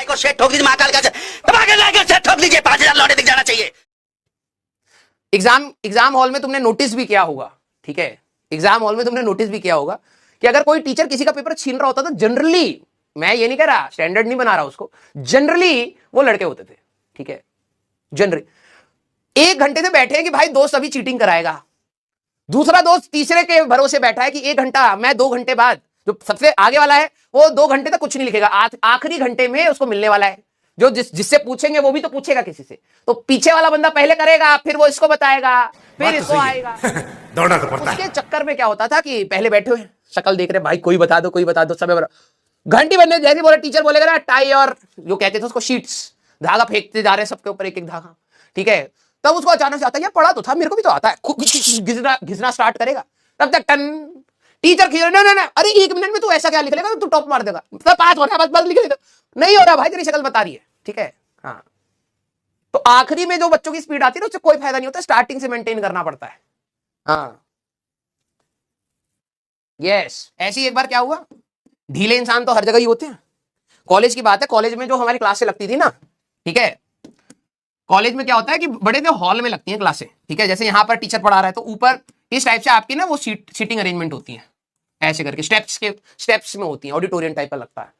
को शेट ठोक दीजिए, महाकाल का धमाके लाके शेट ठोक दीजिए, 5,000 लौटे दिख जाना चाहिए। एग्जाम हॉल में तुमने नोटिस भी किया होगा, ठीक है, एग्जाम हॉल में तुमने नोटिस भी किया होगा कि अगर कोई टीचर किसी का पेपर छीन रहा होता तो जनरली, मैं ये नहीं कह रहा, स्टैंडर्ड नहीं बना रहा उसको, जनरली वो लड़के होते थे, ठीक है, जनरली 1 घंटे से बैठे हैं कि भाई दोस्त अभी चीटिंग कराएगा, दूसरा दोस्त तीसरे के भरोसे बैठा है कि 1 घंटा, मैं 2 घंटे बाद, जो सबसे आगे वाला है वो 2 घंटे तक कुछ नहीं लिखेगा, आखिरी घंटे में उसको मिलने वाला है, जो जिससे पूछेंगे वो भी तो पूछेगा किसी से, तो पीछे वाला बंदा पहले करेगा, फिर वो इसको बताएगा, फिर इसको आएगा। दौड़ना तो पड़ता है। उसके चक्कर में क्या होता था कि पहले बैठे हुए शक्ल देख रहे, भाई कोई बता दो समय घंटी बनने जैसे बोले टीचर बोलेगा ना, टाई और जो कहते थे उसको शीट्स, धागा फेंकते जा रहे हैं सबके ऊपर एक एक धागा, ठीक है, तब उसको अचानक से आता है, यार पढ़ा तो था, मेरे को भी तो आता है, घिसना स्टार्ट करेगा, तब तक टन टीचर खींच ना ना ना, अरे 1 मिनट में तू ऐसा क्या लिख लेगा, तू टॉप मार देगा, पास हो रहा है, बस लिख लेगा, नहीं हो रहा भाई, तेरी शक्ल बता रही है, ठीक है। हाँ, तो आखिरी में जो बच्चों की स्पीड आती है ना, उससे कोई फायदा नहीं होता, स्टार्टिंग से मेंटेन करना पड़ता है। हाँ यस, ऐसी एक बार क्या हुआ, ढीले इंसान तो हर जगह ही होते हैं। कॉलेज की बात है, कॉलेज में जो हमारी क्लासें लगती थी ना, ठीक है, कॉलेज में क्या होता है कि बड़े से हॉल में लगती हैं क्लासें, ठीक है, जैसे यहां पर टीचर पढ़ा रहा है तो ऊपर इस टाइप से आपकी ना वो सीटिंग अरेंजमेंट होती है, ऐसे करके स्टेप्स में होती है, ऑडिटोरियम टाइप का लगता है।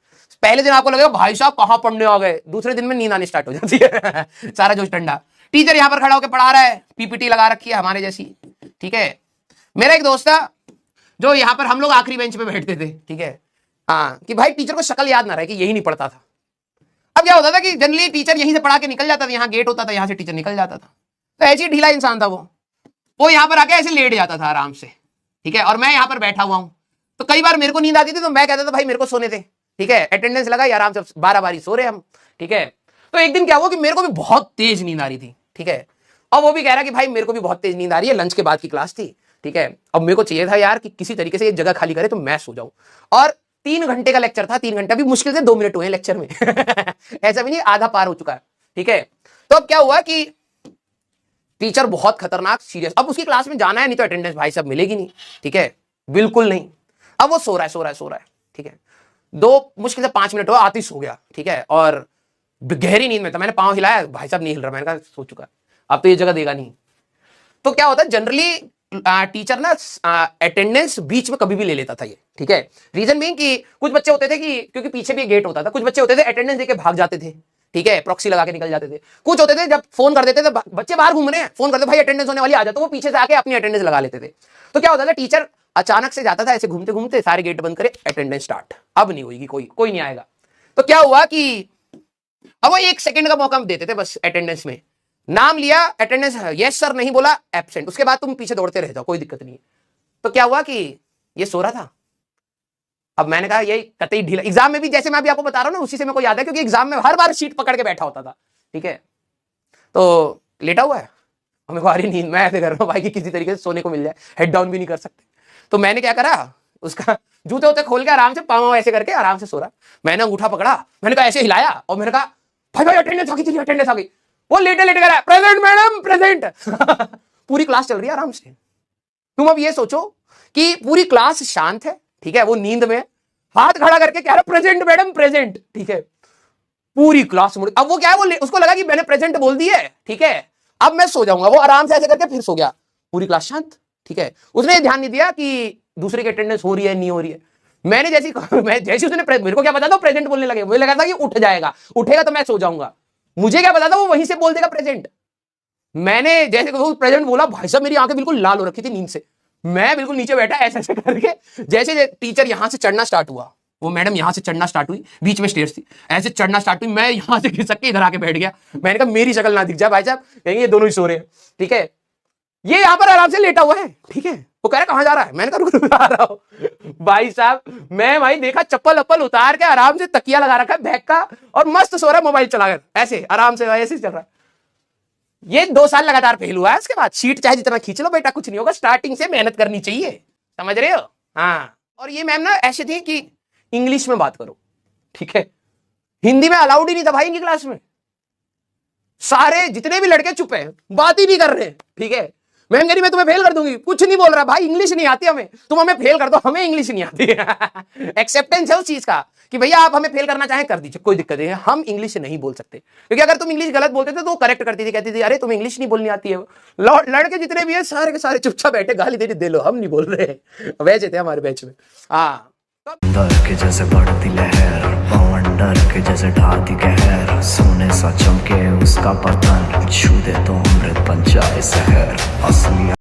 पहले दिन आपको लगेगा भाई साहब कहां पढ़ने आ गए, दूसरे दिन में नींद आनी स्टार्ट हो जाती है सारा जोश ठंडा, टीचर यहां पर खड़ा होकर पढ़ा रहा है, पीपीटी लगा रखी है हमारे जैसी, ठीक है। मेरा एक दोस्त था जो यहाँ पर, हम लोग आखिरी बेंच पे बैठते थे, ठीक है, हाँ, कि भाई टीचर को शक्ल याद ना रहे कि यही नहीं पढ़ता था। अब क्या होता था कि जनरली टीचर यहीं से पढ़ा के निकल जाता था, यहाँ गेट होता था, यहाँ से टीचर निकल जाता था, तो ऐसे ही ढीला इंसान था वो यहाँ पर आके ऐसे लेट जाता था आराम से, ठीक है, और मैं यहाँ पर बैठा हुआ हूँ, तो कई बार मेरे को नींद आती थी तो मैं कहता था भाई मेरे को सोने थे, ठीक है, अटेंडेंस लगाई, आराम से 12 बारी सो रहे हम, ठीक है। तो एक दिन क्या हुआ कि मेरे को भी बहुत तेज नींद आ रही थी, ठीक है, और वो भी कह रहा कि भाई मेरे को भी बहुत तेज नींद आ रही है, लंच के बाद की क्लास थी, ठीक है, अब मेरे को चाहिए था यार कि किसी तरीके से एक जगह खाली करे तो मैं सो जाऊं, और 3 घंटे का लेक्चर था, 3 घंटा भी मुश्किल से 2 मिनट हुए लेक्चर में ऐसा भी नहीं, आधा पार हो चुका है, ठीक है। तो अब क्या हुआ कि टीचर बहुत खतरनाक सीरियस, अब उसकी क्लास में जाना है, नहीं तो अटेंडेंस भाई साहब मिलेगी नहीं, ठीक है, बिल्कुल नहीं। अब वो सो रहा है, ठीक है, 2 मुश्किल से 5 मिनट हुआ, आती सो गया, ठीक है, और गहरी नींद में था, मैंने पांव हिलाया, भाई साहब नहीं हिल रहा, मैंने कहा सो चुका, अब तो ये जगह देगा नहीं। तो क्या होता है जनरली टीचर ना अटेंडेंस बीच में कभी भी ले लेता था ये, ठीक है, रीजन बीइंग कि कुछ बच्चे होते थे कि क्योंकि पीछे भी गेट होता था, कुछ बच्चे होते थे अटेंडेंस देके भाग जाते थे, ठीक है, प्रॉक्सी लगा के निकल जाते थे, कुछ होते थे जब फोन कर देते थे, बच्चे बाहर घूम रहे हैं, फोन करते भाई अटेंडेंस होने वाली आ जाए, तो वो पीछे से आके अपनी अटेंडेंस लगा लेते थे। तो क्या होता था टीचर अचानक से जाता था, ऐसे घूमते घूमते सारे गेट बंद करे, अटेंडेंस स्टार्ट, अब नहीं होगी, कोई नहीं आएगा। तो क्या हुआ कि अब वो 1 सेकंड का मौका देते थे बस, अटेंडेंस में नाम लिया, अटेंडेंस यस सर नहीं बोला, एब्सेंट, उसके बाद तुम पीछे दौड़ते रह जाओ, कोई दिक्कत नहीं है। तो क्या हुआ कि ये सो रहा था, अब मैंने कहा ये कतई ढीला, एग्जाम में भी जैसे मैं अभी आपको बता रहा हूं ना, उसी से मेरे को याद है, क्योंकि एग्जाम में हर बार सीट पकड़ के बैठा होता था, ठीक है, तो लेटा हुआ है और मेरे को आ रही नींद, मैं ऐसे कर रहा हूँ भाई कि किसी तरीके से सोने को मिल जाए, हेड डाउन भी नहीं कर सकते। तो मैंने क्या करा, उसका जूते उते खोल के आराम से पाँव ऐसे करके आराम से सो रहा, मैंने अंगूठा पकड़ा, मैंने कहा ऐसे हिलाया, और मैंने कहा भाई अटेंडेंस आ गई, तेरी अटेंडेंस आ गई, वो लेटे लेटे कह रहा है प्रेजेंट मैडम प्रेजेंट पूरी क्लास चल रही है आराम से। तुम अब ये सोचो कि पूरी क्लास शांत है, ठीक है, वो नींद में हाथ खड़ा करके कह रहा प्रेजेंट मैडम प्रेजेंट, ठीक है, पूरी क्लास मुड़, अब वो क्या है, वो उसको लगा कि मैंने प्रेजेंट बोल दी है, ठीक है, अब मैं सो जाऊंगा, वो आराम से ऐसे करके फिर सो गया, पूरी क्लास शांत, ठीक है, उसने ध्यान नहीं दिया कि दूसरे की अटेंडेंस हो रही है नहीं हो रही है। मैंने जैसी उसने मेरे को क्या पता था प्रेजेंट बोलने लगे, मुझे लगा था कि उठ जाएगा, उठेगा तो मैं सो जाऊंगा, मुझे क्या पता था वो वहीं से बोल देगा प्रेजेंट। मैंने जैसे वो प्रेजेंट बोला, भाई साहब मेरी आंखें बिल्कुल लाल हो रखी थी नींद से, मैं बिल्कुल नीचे बैठा ऐसे ऐसे करके, जैसे टीचर यहां से चढ़ना स्टार्ट हुआ, वो मैडम यहां से चढ़ना स्टार्ट हुई, बीच में स्टेयर्स थी, ऐसे चढ़ना स्टार्ट हुई, मैं यहां से खिसक के इधर आके बैठ गया। मैंने कहा मेरी शक्ल ना दिख जाए भाई साहब, कहेंगे ये दोनों ही सो रहे हैं, ठीक है, ये यहां पर आराम से लेटा हुआ है, ठीक है, वो कह रहा कहां जा रहा है, मैंने कहा रुक आ रहा हूं भाई साहब। मैं भाई देखा चप्पल अप्पल उतार के आराम से तकिया लगा रखा है बैग का, और मस्त सो रहा है मोबाइल चलाकर, ऐसे आराम से ऐसे चल रहा है। ये 2 साल लगातार फेल हुआ है, उसके बाद सीट चाहे जितना खींच लो बेटा, कुछ नहीं होगा, स्टार्टिंग से मेहनत करनी चाहिए, समझ रहे हो। हाँ, और ये मैम ना ऐसे थी कि इंग्लिश में बात करो, ठीक है, हिंदी में अलाउड ही नहीं था भाई इनकी क्लास में, सारे जितने भी लड़के चुप हैं, बात ही नहीं कर रहे, ठीक है, मैम कह रही मैं तुम्हें फेल कर दूंगी, कुछ नहीं बोल रहा भाई, इंग्लिश नहीं आती हमें, तुम हमें फेल कर दो, हमें इंग्लिश नहीं आती। एक्सेप्टेंस है उस चीज का कि भैया आप हमें फेल करना चाहें कर दीजिए, कोई दिक्कत नहीं है, हम इंग्लिश नहीं बोल सकते, क्योंकि अगर तुम इंग्लिश गलत बोलते थे तो करेक्ट करती थी, कहती थी अरे तुम इंग्लिश नहीं बोलनी आती है। लड़के जितने भी हैं सारे के सारे चुपचाप बैठे, गाली दे लो, हम नहीं बोल रहे, वैसे थे हमारे बैच में। हाँ डर के जैसे बढ़ती लहर, पवन डर के जैसे ढाती कहर, सोने सा चमके उसका पतन, छू दे तो अमृत बन जाए शहर।